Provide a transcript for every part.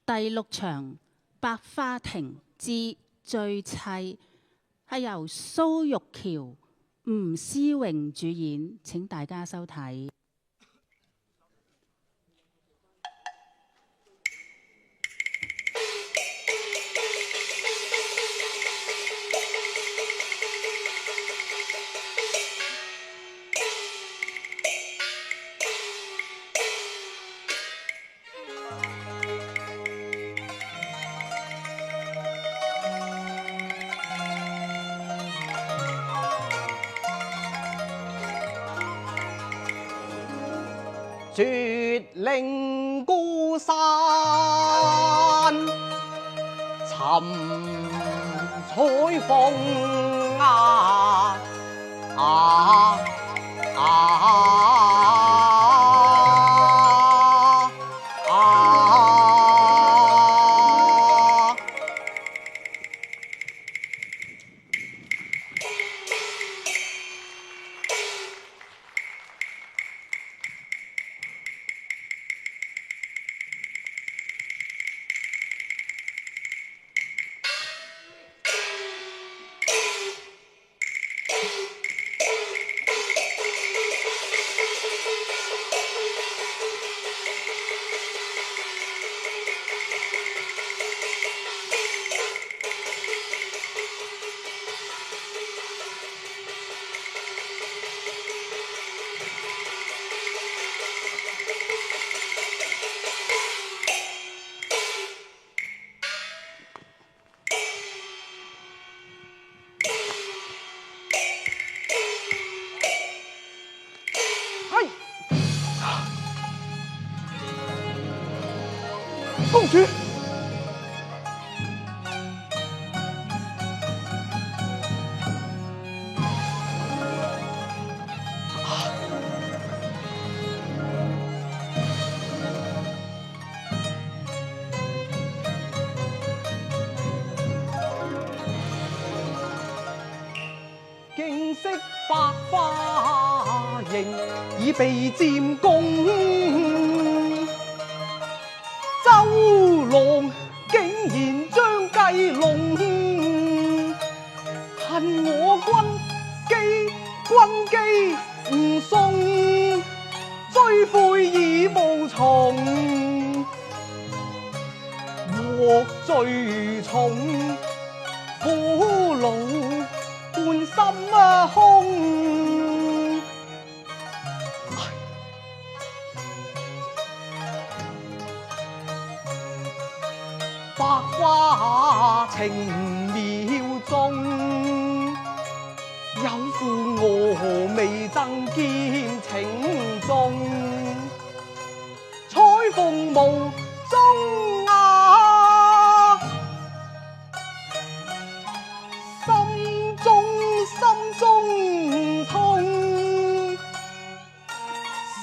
第六場《百花亭之醉妻》係由蘇玉橋、吳思榮主演，請大家收睇。絕嶺孤山尋彩鳳公主，景色百花迎，已被佔公。周郎竟然將計弄，恨我軍機唔送，追悔已無從，獲罪重，苦惱半心空。百花情妙中，有負我未曾見情重，彩鳳無蹤心中痛，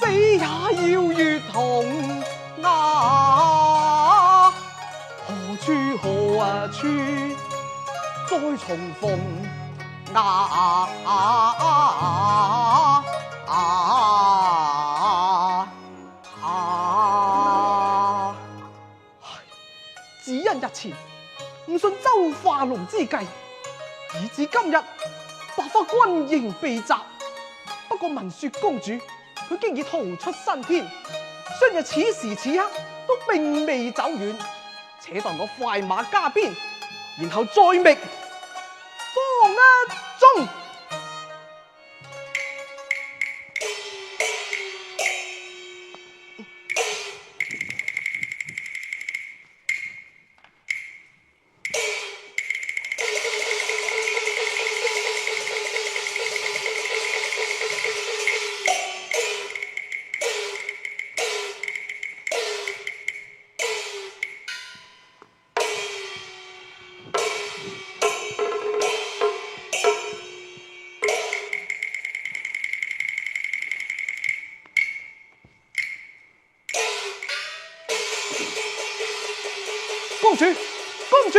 死也要月同何處再重逢只因日前唔信周化龍之計，以至今日百花軍營被襲。不過聞說公主佢經已逃出生天，相日此時此刻都並未走遠。且待我快馬加鞭，然後再覓方一中。公主，公主！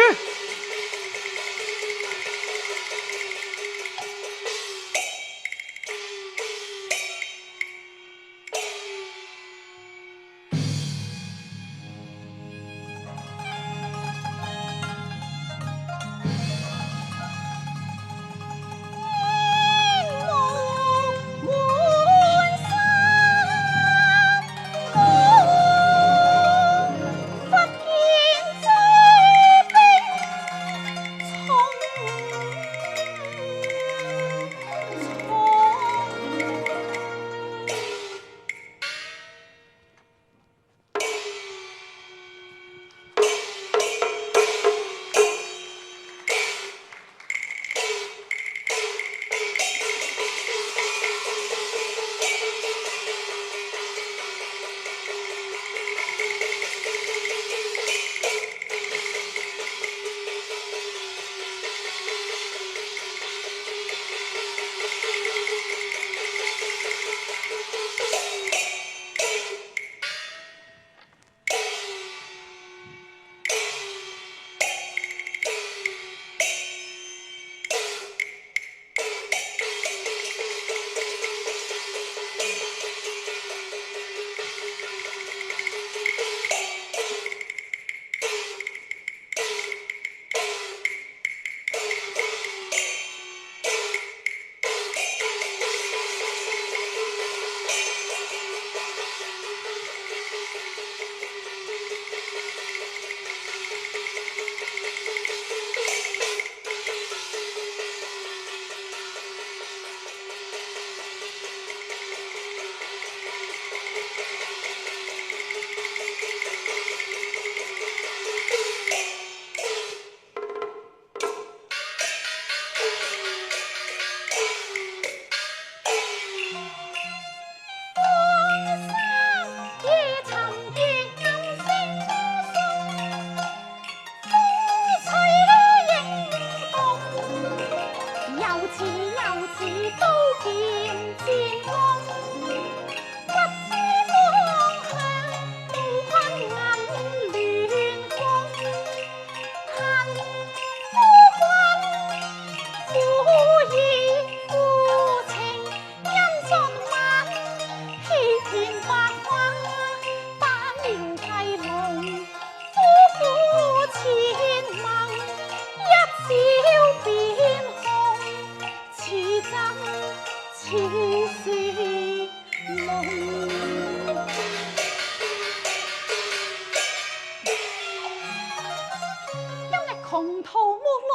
窮途末路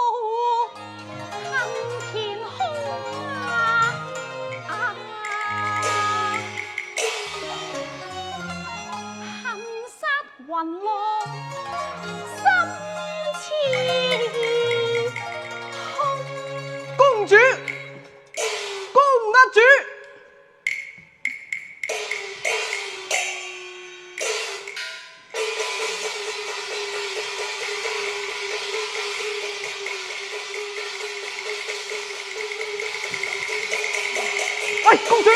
恨天空恨殺雲浪心似痛。公主，公阿主。喂，公主，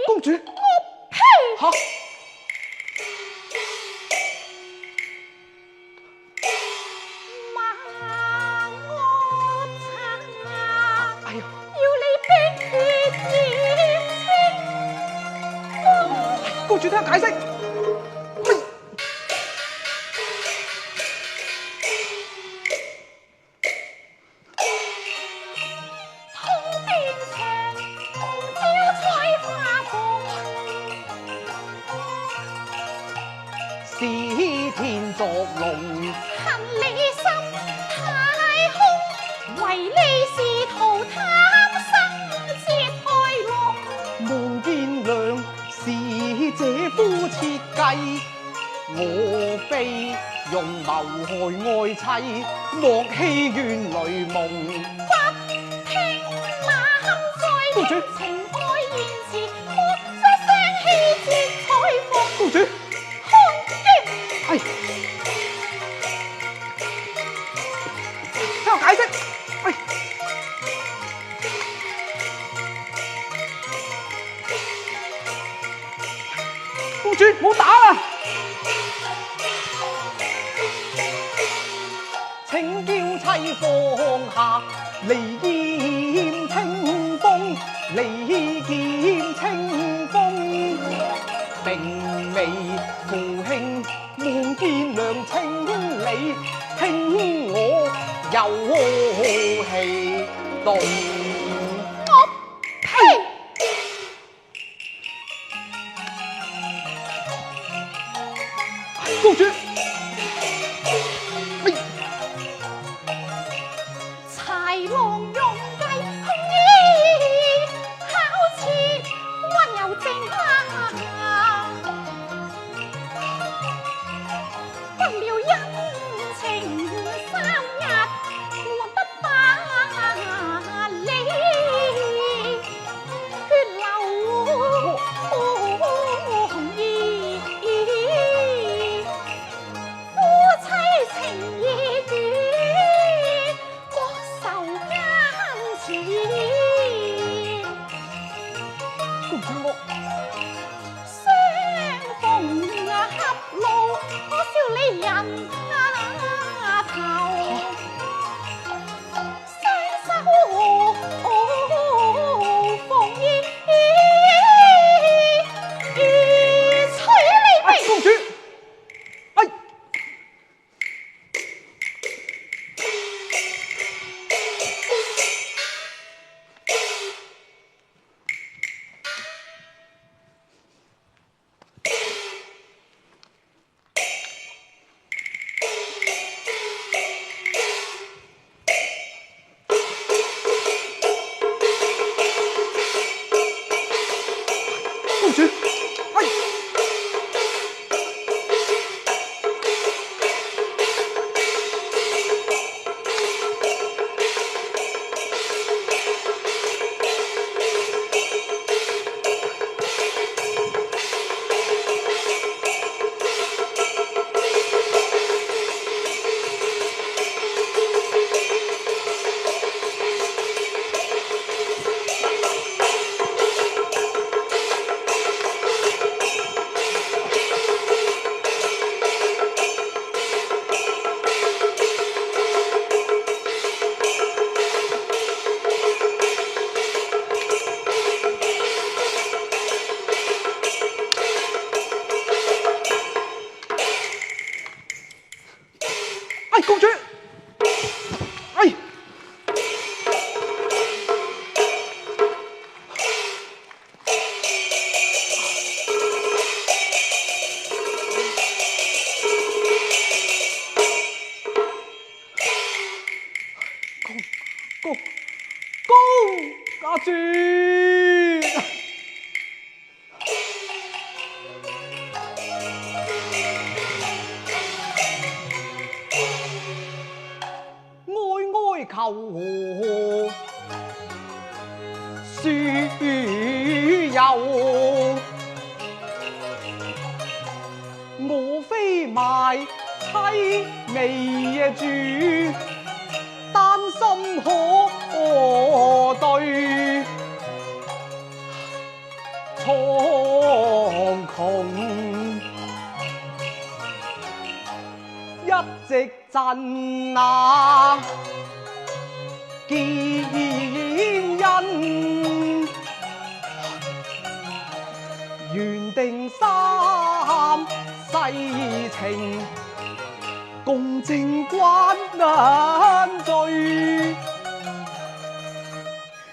公主，吓，骂我賊，哎呀，要你碧血染青。公主聽我解釋。喂，通邊長，朝採花紅。是天作龍，恨你心太空，唯利是圖貪生切害龍。望見良是這夫設計，我非用謀害愛妻，莫欺怨雷蒙。不聽那堪在公主情愛言辭，莫再聲氣節彩鳳。公主，看經係，聽我解釋。喂，公主唔好打啦！請嬌妻放下，離劍清風，離劍清風。並未父兄望見良情理，兄我有氣動。我呸！公主，哎，豺狼用計紅衣，巧似溫柔靜不料恩情3日換得把理，血流紅衣，夫妻情意斷，國仇家纏。公主我相逢狹路，可笑你人頭。雙手奉衣，取你命。公主，哎。哎，公主，哎，公家主。哀哀求和，書有我非賣妻未住，丹心可對蒼穹。一直陣啊見恩，緣定三世情，共正關難聚，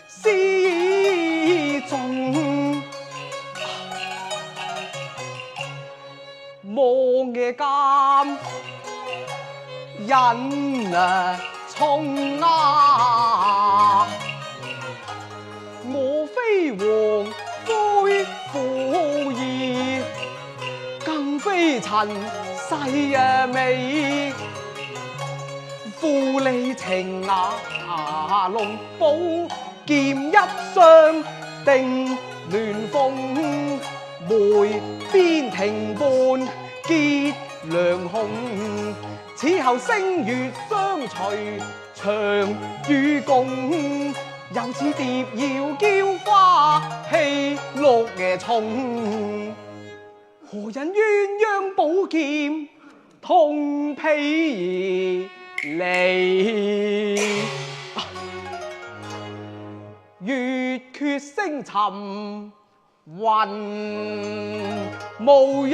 詩中望夜間人從啊，我非王魁婦兒，更非塵世美，負離情啊龍寶劍一雙，定鸞鳳梅邊庭伴結良雄。此後星月相隨，長與共，又似蝶搖嬌花戲綠野松。何人鴛鴦寶劍同披離？月缺星沉雲無擁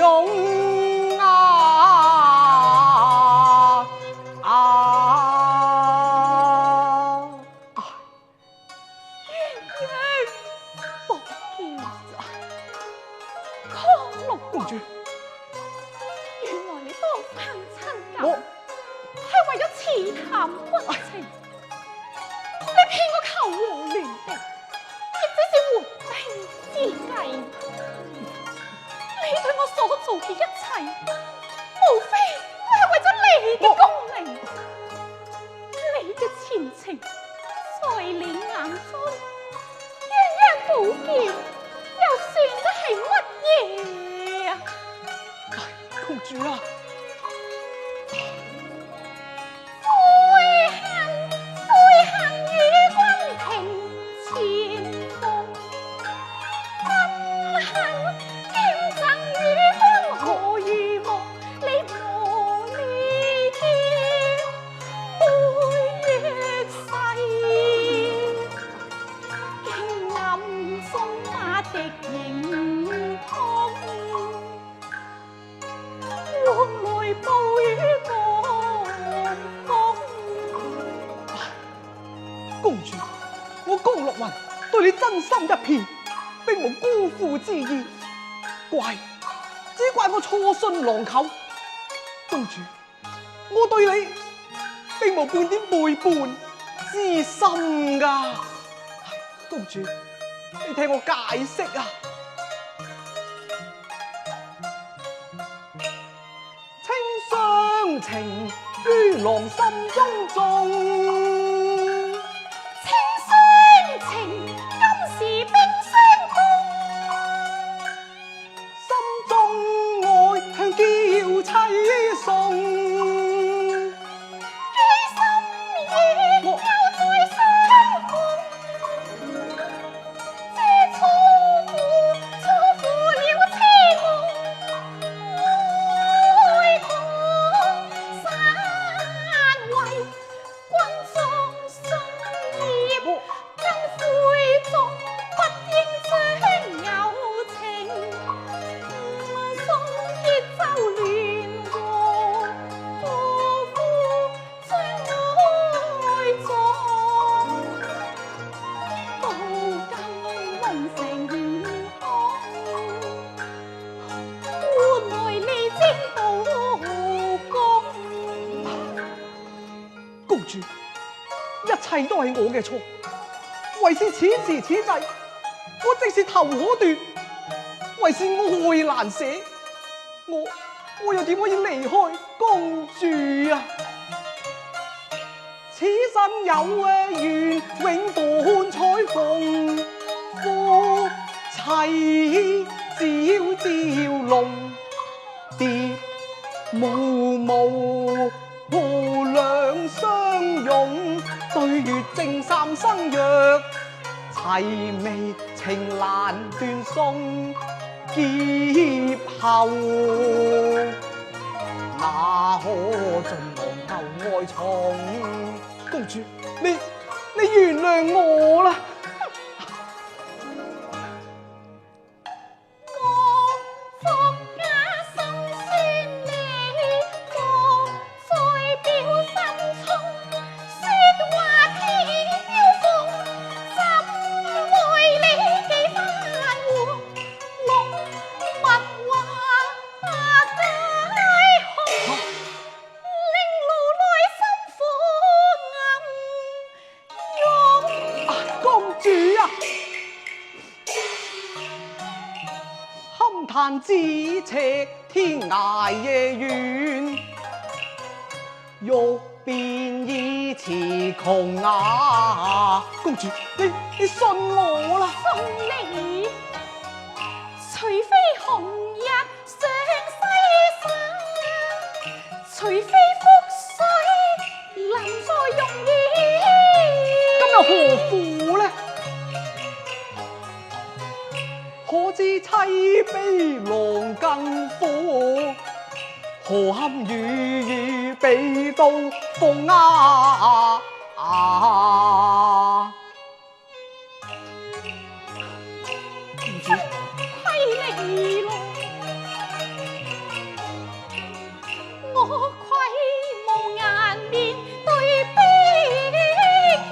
公主，原來你當親親教，係為咗刺探軍情。你騙我求和聯敵，亦只是緩兵之計。你對我所做嘅一切，無非係為咗你嘅功名。你嘅前程，在你眼中，鴛鴦寶劍又算得係乜嘢啊？公主啊！悔恨與君庭前共，憎恨兼贈與君何如夢？你無理背越世，竟暗中把敵認同。往來報與我公。公主，我江洛雲對你真心一片，並無辜負之意，只怪我錯信郎舅。公主，我對你並無半點背叛之心噶。公主，你聽我解釋啊！情於郎心中重，情相情，今時冰相共，心中愛向嬌妻送，於心意又再相共，這錯付了痴夢，愛狂散為君中。主，一切都係我嘅錯，為是此時此際，我即是頭可斷，為是愛難捨，我又點可以離開公主啊？此生有緣，永伴彩鳳，夫妻朝朝龍，蝶無無兩相擁，對月正三生約，齊眉情難斷送劫後，那可盡忘舊愛重？公主，你原諒我啦。嘆咫尺天涯夜遠，欲辨依詞窮啊！公主，你信我啦！信你，除非紅日上西山，除非覆水能再容易。今日何苦呢？可知妻悲郎更苦，何堪與比刀鋒啊！公主，虧你咯，我愧無顏面對碧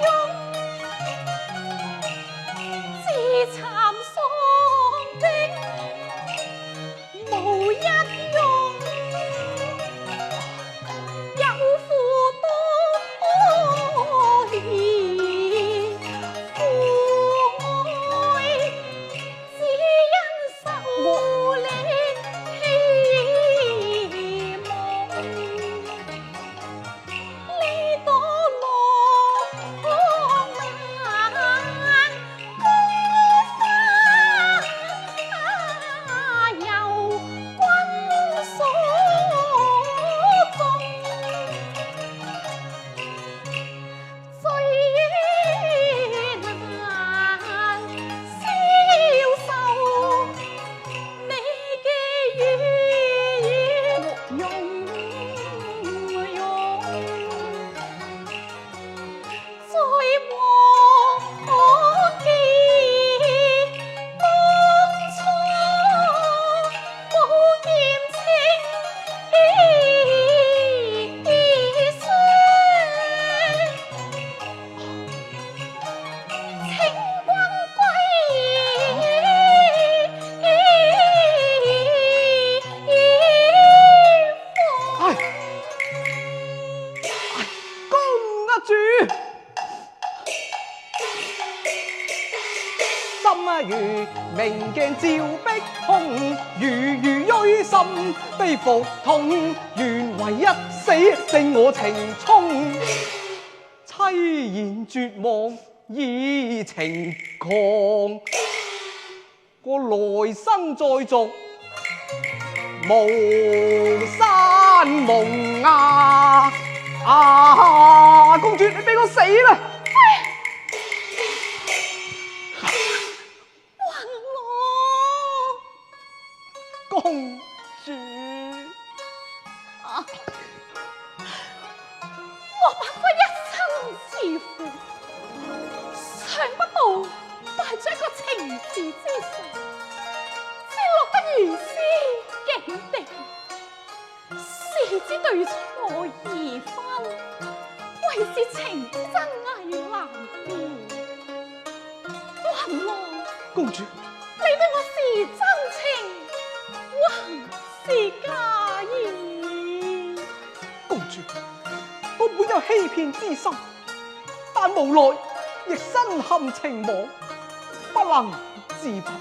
玉，自慘喪的無一用，有負多年父愛，只因受力希望，呢朵落難公花，由君所種，最難消受你嘅軟容，再忘可記當初無言情傷，請君歸公啊主，心啊如明鏡照壁空，如錐心悲phục痛，願為一死勝我情衷，凄然絕望以情狂，我來生再續無山夢啊！公主，你俾我死啦！還我。公主，我不過一生自負，想不到敗在一個情字之上，只落得如斯境地。是知對錯而分，為是情真偽難辨。還望公主，你對我是真情，還是假意？公主，公我本有欺騙之心，但無奈亦身陷情網，不能自拔，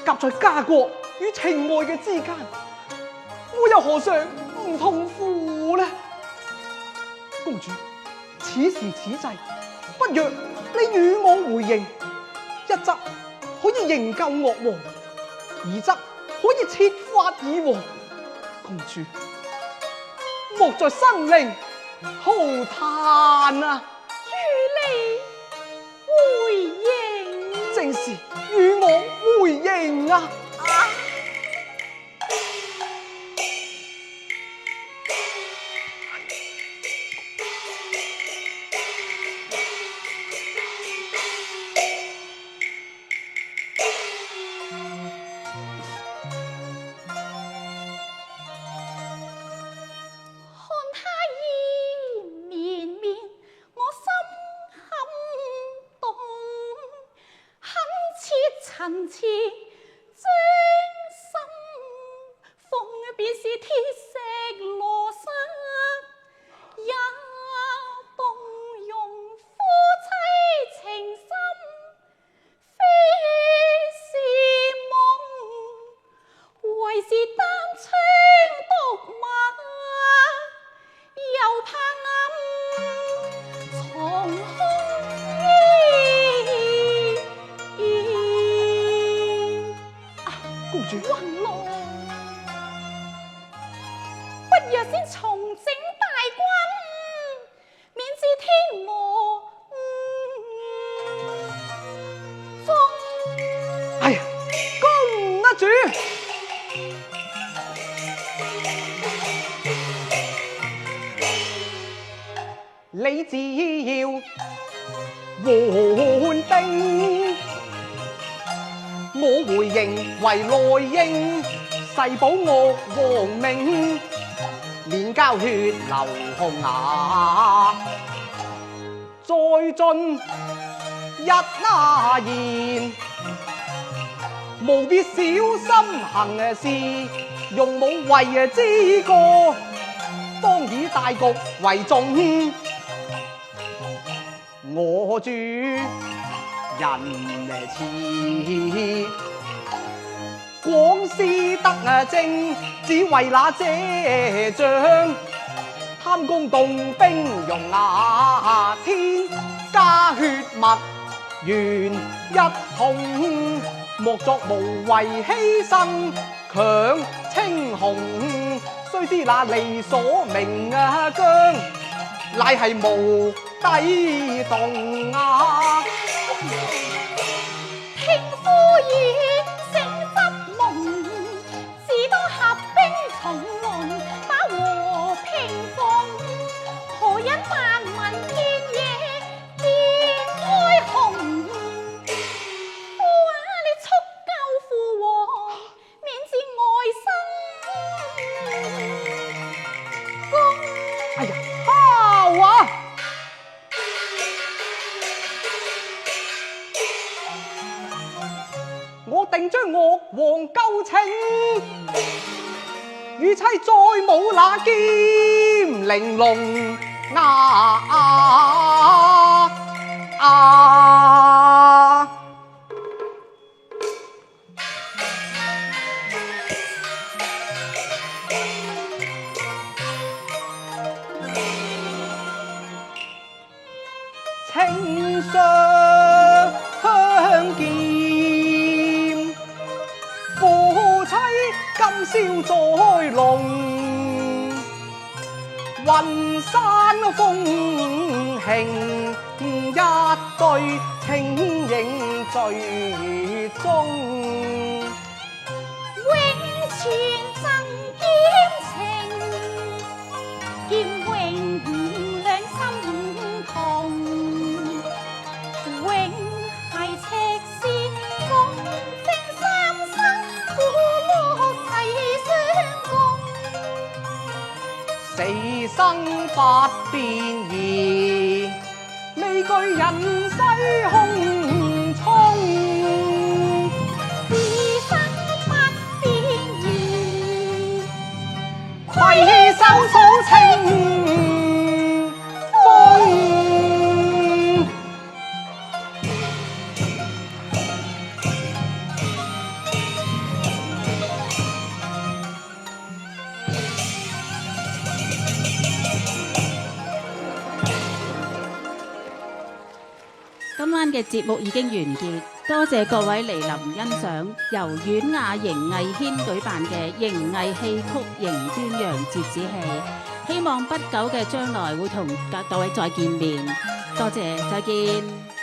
夾在家國與情愛嘅之間，我又何嘗唔痛苦呢？公主，此時此際，不若你與我回應，一則可以營救惡王，二則可以設法以和。公主，莫在生靈浩嘆啊！與你回應，正是與我回應啊！恨切精心，奉便是鐵石羅剎，也動容夫妻情深，非是夢，為是單槍獨馬，又怕暗藏空。公主，雲浪，不若先重整大軍，免致天魔中。哎呀，公啊主，你只要緩兵。我回應為內應，誓保我王命，免交血流紅牙。再進一言，務必小心行事，用武為之過，當以大局為重。我主人似廣施得正，只為那這仗貪功動兵用天加血脈緣一統，莫作無謂犧牲強稱雄，須知那理所名疆乃係無底洞啊！聽夫語，醒執夢，自當合兵從戎，把和平奉。何因萬民見野，見哀鴻？夫啊，你速救父王，免致外生公。哎呀，好啊！我定將岳王救情，與妻再冇那劍玲瓏情相見，夫妻今宵再龍，雲山風興，一對情影最終，永存贈劍情，劍永兩心同，永繫赤絲共證三生苦樂齊相共。死生不變異，未懼人世空衝。是生不變異，攜手數情嘅節目已經完結，多謝各位嚟臨欣賞由婉雅形藝軒舉辦嘅形藝戲曲迎端陽折子戲。希望不久嘅將來會同各位再見面。多謝，再見。